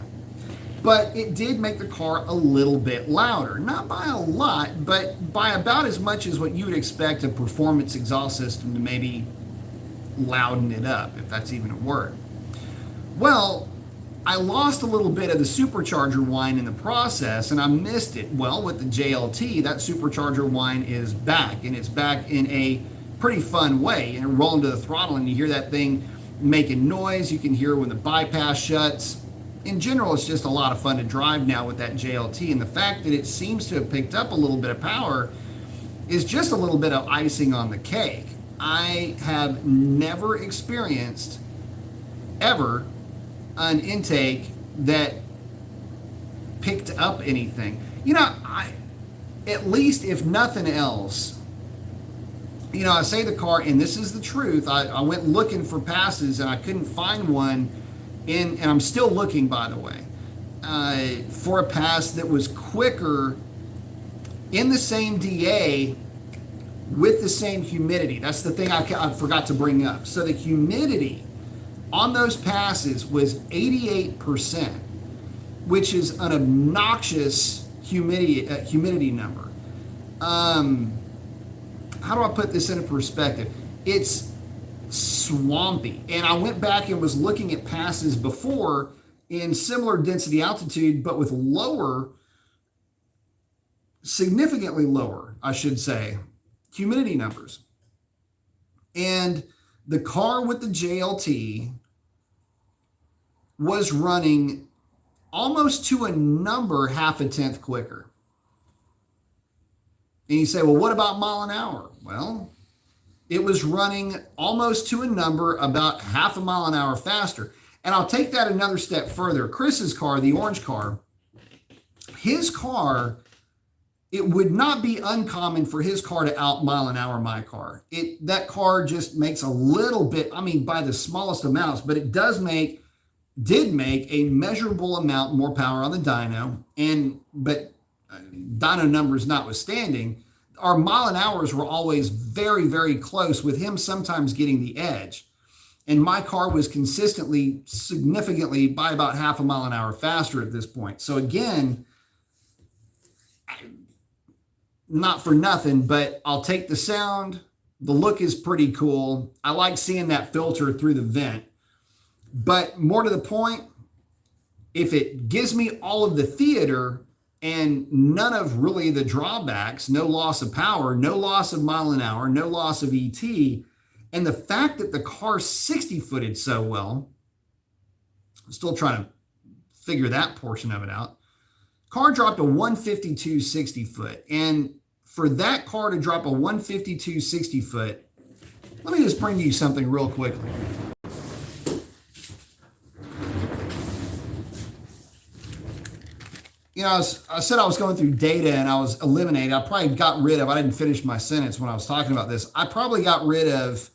[SPEAKER 1] But it did make the car a little bit louder. Not by a lot, but by about as much as what you would expect a performance exhaust system to maybe louden it up, if that's even a word. Well, I lost a little bit of the supercharger whine in the process, and I missed it. Well, with the JLT, that supercharger whine is back, and it's back in a pretty fun way. And rolling to the throttle, and you hear that thing making noise. You can hear when the bypass shuts. In general, it's just a lot of fun to drive now with that JLT, and the fact that it seems to have picked up a little bit of power is just a little bit of icing on the cake. I have never experienced, ever, an intake that picked up anything. You know, at least if nothing else, you know, I say the car, and this is the truth, I went looking for passes and I couldn't find one and I'm still looking, by the way, for a pass that was quicker in the same DA with the same humidity. That's the thing I forgot to bring up. So the humidity on those passes was 88%, which is an obnoxious humidity number. How do I put this into perspective? It's swampy. And I went back and was looking at passes before in similar density altitude, but with lower, significantly lower, I should say, humidity numbers. And the car with the JLT was running almost to a number half a tenth quicker. And you say, well, what about mile an hour? Well, it was running almost to a number about half a mile an hour faster. And I'll take that another step further. Chris's car, the orange car, his car, it would not be uncommon for his car to out mile an hour my car. That car just makes a little bit, I mean, by the smallest amounts, but it did make a measurable amount more power on the dyno. But dyno numbers notwithstanding, our mile an hours were always very, very close, with him sometimes getting the edge. And my car was consistently, significantly, by about half a mile an hour faster at this point. So again, not for nothing, but I'll take the sound. The look is pretty cool. I like seeing that filter through the vent. But more to the point, if it gives me all of the theater and none of really the drawbacks, no loss of power, no loss of mile an hour, no loss of ET, and the fact that the car 60-footed so well, I'm still trying to figure that portion of it out. Car dropped a 152 60-foot. And for that car to drop a 152 60-foot, let me just bring to you something real quickly. You know, I said I was going through data and I was eliminating. I probably got rid of, I didn't finish my sentence when I was talking about this. I probably got rid of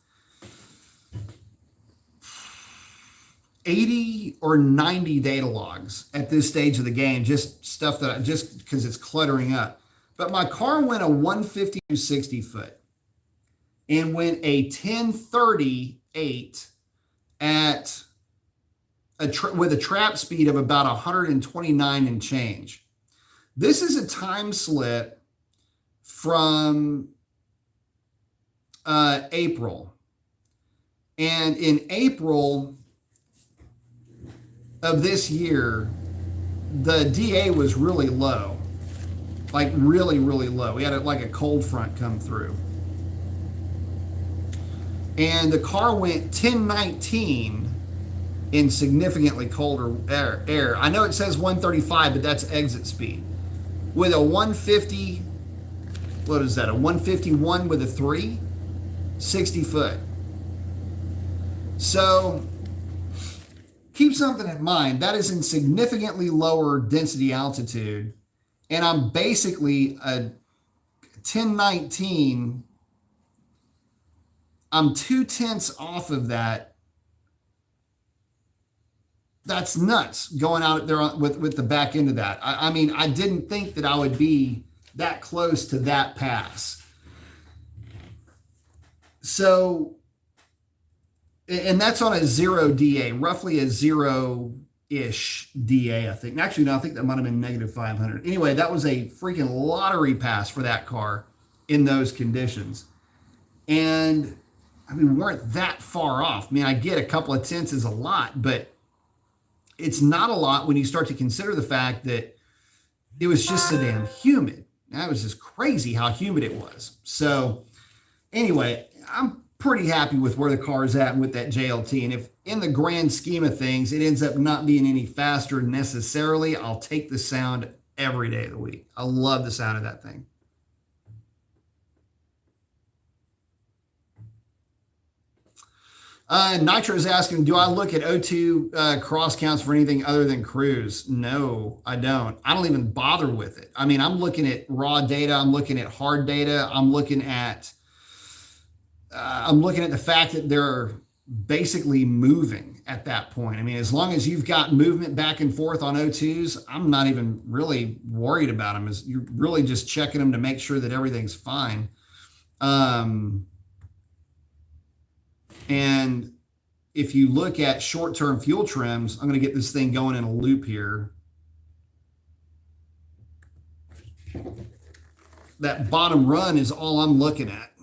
[SPEAKER 1] 80 or 90 data logs at this stage of the game, just stuff that just because it's cluttering up. But my car went a 150 60-foot and went a 1038 at with a trap speed of about 129 and change. This is a time slip from April. And in April of this year, the DA was really low, like really, really low. We had like a cold front come through. And the car went 1019 in significantly colder air. I know it says 135, but that's exit speed. With a 150, what is that? A 151 with a 3, 60 foot. So keep something in mind. That is in significantly lower density altitude. And I'm basically a 1019. I'm 2/10 off of that. That's nuts going out there with the back end of that. I mean, I didn't think that I would be that close to that pass. So, and that's on a 0 DA, roughly a 0-ish DA, I think. Actually, no, I think that might have been -500. Anyway, that was a freaking lottery pass for that car in those conditions. And I mean, we weren't that far off. I mean, I get a couple of tenths is a lot, but it's not a lot when you start to consider the fact that it was just so damn humid. That was just crazy how humid it was. So anyway, I'm pretty happy with where the car is at with that JLT. And if in the grand scheme of things, it ends up not being any faster necessarily, I'll take the sound every day of the week. I love the sound of that thing. Nitro is asking, do I look at O2 cross counts for anything other than cruise? No, I don't. I don't even bother with it. I mean, I'm looking at raw data. I'm looking at hard data. I'm looking at the fact that they're basically moving at that point. I mean, as long as you've got movement back and forth on O2s, I'm not even really worried about them. You're really just checking them to make sure that everything's fine. And if you look at short-term fuel trims, I'm going to get this thing going in a loop here. That bottom run is all I'm looking at.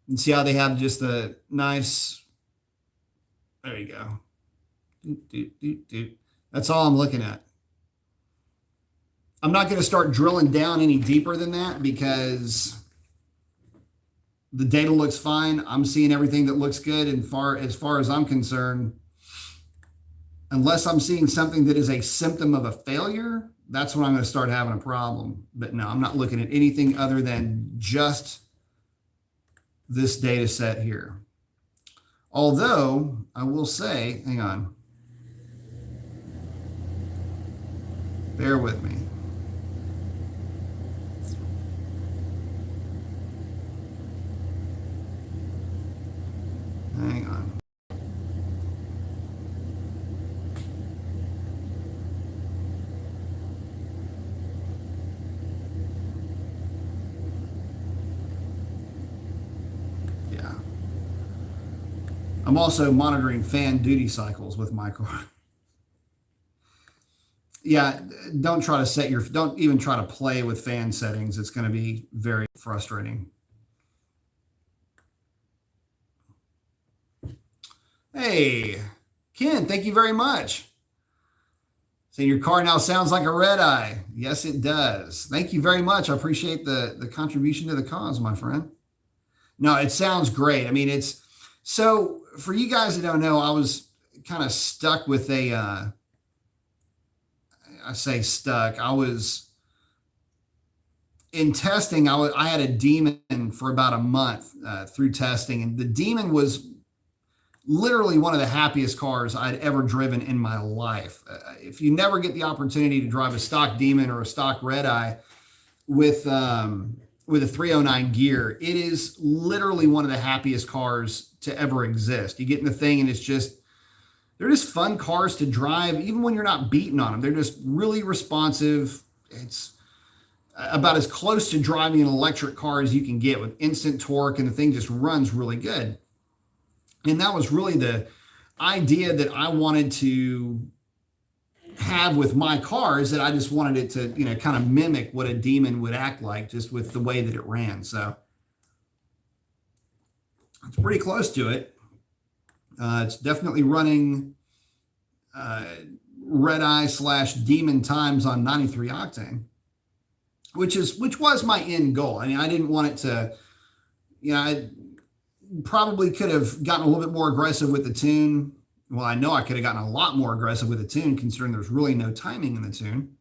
[SPEAKER 1] And see how they have just a nice, there you go. That's all I'm looking at. I'm not going to start drilling down any deeper than that because the data looks fine. I'm seeing everything that looks good. And as far as I'm concerned, unless I'm seeing something that is a symptom of a failure, that's when I'm going to start having a problem. But no, I'm not looking at anything other than just this data set here. Although I will say, hang on, bear with me. Hang on. Yeah. I'm also monitoring fan duty cycles with my car. Yeah, don't even try to play with fan settings. It's going to be very frustrating. Hey, Ken, thank you very much. So your car now sounds like a red eye. Yes, it does. Thank you very much. I appreciate the contribution to the cause, my friend. No, it sounds great. I mean, so for you guys that don't know, I was kind of stuck with I say stuck. I was in testing. I had a Demon for about a month through testing, and the Demon was literally one of the happiest cars I'd ever driven in my life. If you never get the opportunity to drive a stock Demon or a stock Red Eye with a 309 gear, it is literally one of the happiest cars to ever exist. You get in the thing and they're just fun cars to drive, even when you're not beating on them. They're just really responsive. It's about as close to driving an electric car as you can get with instant torque, and the thing just runs really good. And that was really the idea that I wanted to have with my car, is that I just wanted it to, kind of mimic what a Demon would act like, just with the way that it ran. So it's pretty close to it. It's definitely running Red Eye / Demon times on 93 octane, which was my end goal. I mean, I didn't want it to, Probably could have gotten a little bit more aggressive with the tune. Well, I know I could have gotten a lot more aggressive with the tune, considering there's really no timing in the tune.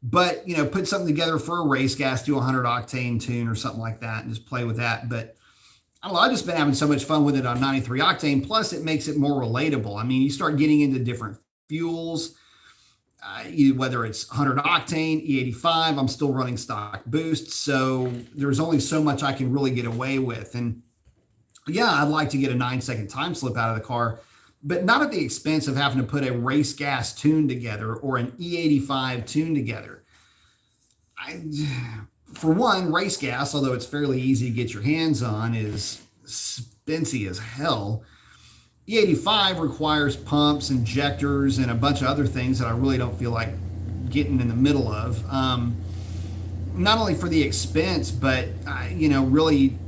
[SPEAKER 1] But, put something together for a race gas, do a 100 octane tune or something like that and just play with that. But I don't know, I've just been having so much fun with it on 93 octane. Plus, it makes it more relatable. I mean, you start getting into different fuels, whether it's 100 octane, E85, I'm still running stock boost. So there's only so much I can really get away with. And yeah, I'd like to get a 9-second time slip out of the car, but not at the expense of having to put a race gas tune together or an E85 tune together. For one, race gas, although it's fairly easy to get your hands on, is expensive as hell. E85 requires pumps, injectors, and a bunch of other things that I really don't feel like getting in the middle of. Not only for the expense, but, really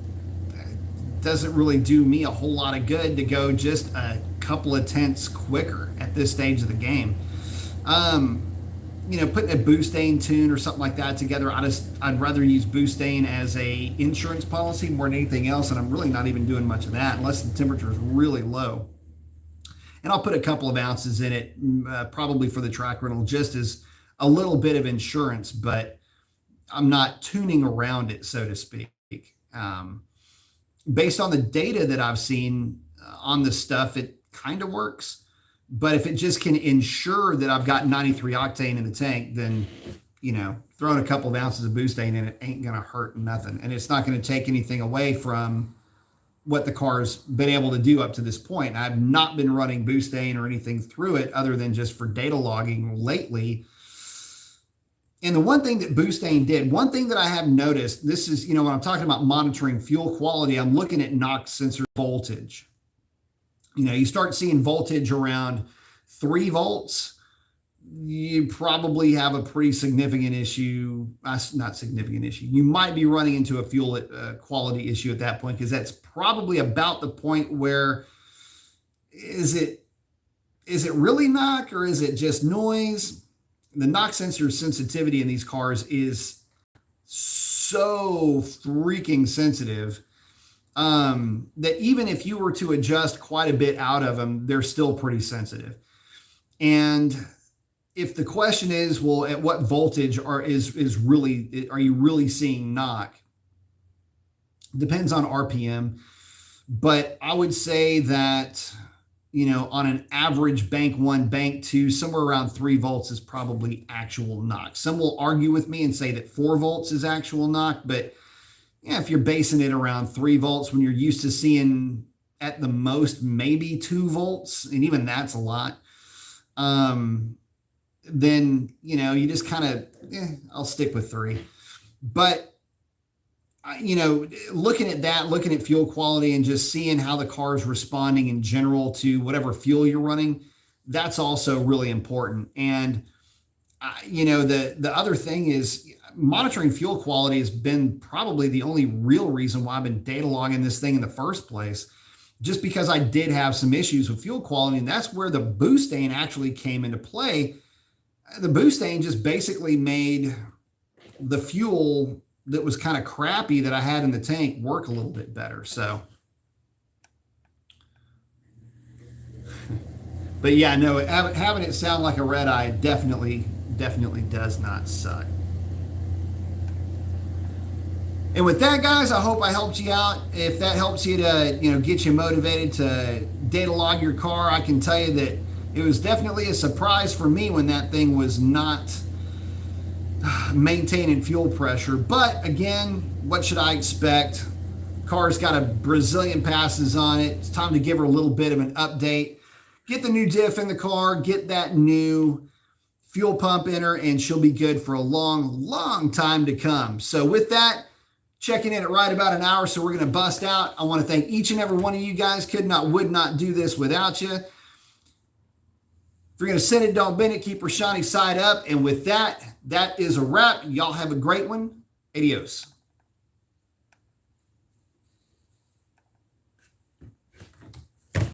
[SPEAKER 1] doesn't really do me a whole lot of good to go just a couple of tenths quicker at this stage of the game. Putting a Boostane tune or something like that together, I'd rather use Boostane as a insurance policy more than anything else, and I'm really not even doing much of that unless the temperature is really low. And I'll put a couple of ounces in it, probably for the track rental, just as a little bit of insurance, but I'm not tuning around it, so to speak. Based on the data that I've seen on this stuff, it kind of works. But if it just can ensure that I've got 93 octane in the tank, then, throwing a couple of ounces of Boostane in it ain't going to hurt nothing. And it's not going to take anything away from what the car's been able to do up to this point. I've not been running Boostane or anything through it other than just for data logging lately. And the one thing that Boostane did, one thing that I have noticed, this is, when I'm talking about monitoring fuel quality, I'm looking at NOx sensor voltage. You start seeing voltage around 3 volts, you probably have a pretty significant issue. Not significant issue. You might be running into a fuel quality issue at that point, because that's probably about the point where is it really knock or is it just noise? The NOx sensor sensitivity in these cars is so freaking sensitive that even if you were to adjust quite a bit out of them, they're still pretty sensitive. And if the question is, well, at what voltage are you really seeing knock? Depends on RPM, but I would say that, on an average bank 1, bank 2, somewhere around 3 volts is probably actual knock. Some will argue with me and say that 4 volts is actual knock, but yeah, if you're basing it around 3 volts when you're used to seeing at the most maybe 2 volts, and even that's a lot, then, you just kind of, I'll stick with 3. But, looking at that, looking at fuel quality and just seeing how the car is responding in general to whatever fuel you're running, that's also really important. And, the other thing is monitoring fuel quality has been probably the only real reason why I've been data logging this thing in the first place, just because I did have some issues with fuel quality. And that's where the Boostane actually came into play. The Boostane just basically made the fuel that was kind of crappy that I had in the tank work a little bit better. So, but yeah, no, having it sound like a red eye definitely does not suck. And with that, guys, I hope I helped you out. If that helps you to, get you motivated to data log your car, I can tell you that it was definitely a surprise for me when that thing was not maintaining fuel pressure. But again, what should I expect? Car's got a Brazilian passes on it. It's time to give her a little bit of an update. Get the new diff in the car, get that new fuel pump in her, and she'll be good for a long, long time to come. So with that, checking in at right about an hour, so we're going to bust out. I want to thank each and every one of you guys. Would not do this without you. If you're going to send it, don't bend it. Keep her shiny side up. And with that, that is a wrap. Y'all have a great one. Adios.